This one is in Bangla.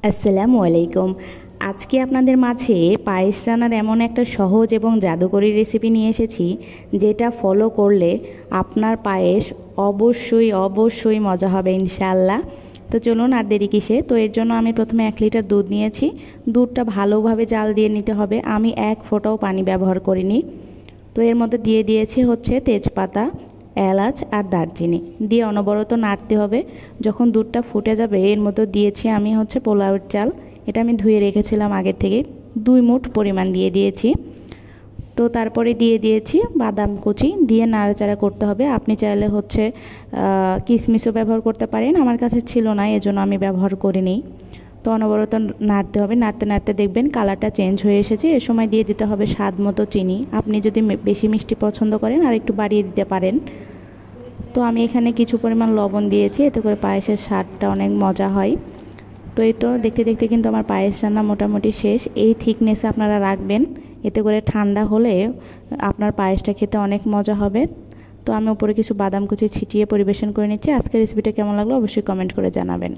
আসসালামু আলাইকুম। আজকে আপনাদের মাঝে পায়েস রান্নার এমন একটা সহজ এবং জাদুকরি রেসিপি নিয়ে এসেছি, যেটা ফলো করলে আপনার পায়েস অবশ্যই মজা হবে ইনশাআল্লাহ। তো চলুন আর দেরি কিসে। তো এর জন্য আমি প্রথমে 1 লিটার দুধ নিয়েছি। দুধটা ভালোভাবে জাল দিয়ে নিতে হবে। আমি 1 ফোঁটাও পানি ব্যবহার করিনি। তো এর মধ্যে দিয়ে দিয়েছি হচ্ছে তেজপাতা, এলাচ আর দারচিনি দিয়ে অনবরত নাড়তে হবে। যখন দুধটা ফুটে যাবে এর মধ্যে দিয়েছি আমি হচ্ছে পোলাওয়ের চাল। এটা আমি ধুয়ে রেখেছিলাম আগের থেকে, 2 মুঠ পরিমাণ দিয়ে দিয়েছি। তো তারপরে দিয়ে দিয়েছি বাদাম কুচি, দিয়ে নাড়াচাড়া করতে হবে। আপনি চাইলে হচ্ছে কিশমিশও ব্যবহার করতে পারেন, আমার কাছে ছিল না এজন্য আমি ব্যবহার করিনি। তো অনবরত নাড়তে হবে, নাড়তে নাড়তে দেখবেন কালারটা চেঞ্জ হয়ে এসেছে। এ সময় দিয়ে দিতে হবে স্বাদ মতো চিনি। আপনি যদি বেশি মিষ্টি পছন্দ করেন আর একটু বাড়িয়ে দিতে পারেন। তো আমি এখানে কিছু পরিমাণ লবণ দিয়েছি, এতে করে পায়েসের স্বাদটা অনেক মজা হয়। তো এই তো দেখতে দেখতে কিন্তু আমার পায়েস রান্না মোটামুটি শেষ। এই থিকনেসে আপনারা রাখবেন, এতে করে ঠান্ডা হলে আপনার পায়েসটা খেতে অনেক মজা হবে। তো আমি উপরে কিছু বাদাম কুচি ছিটিয়ে পরিবেশন করে নিচ্ছি। আজকের রেসিপিটা কেমন লাগলো অবশ্যই কমেন্ট করে জানাবেন।